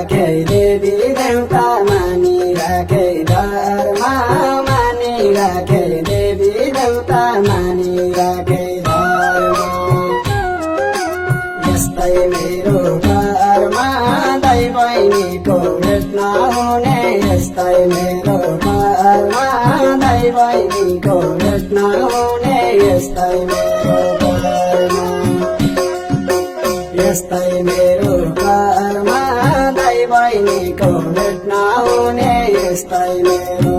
राखे देवी देवता मानिराखे धर्म मानिराखे देवी देवता मानिराखे धर्म यस्तै मेरो घरमा दाइ बहिनीको भेट नहुने यस्तै मेरो घरमा दाइ बहिनीको भेट नहुने यस्तै मेरो घरमा यस्तै मेरो घरमा दाइ बहिनीको भेट नहुने यस्तै मेरो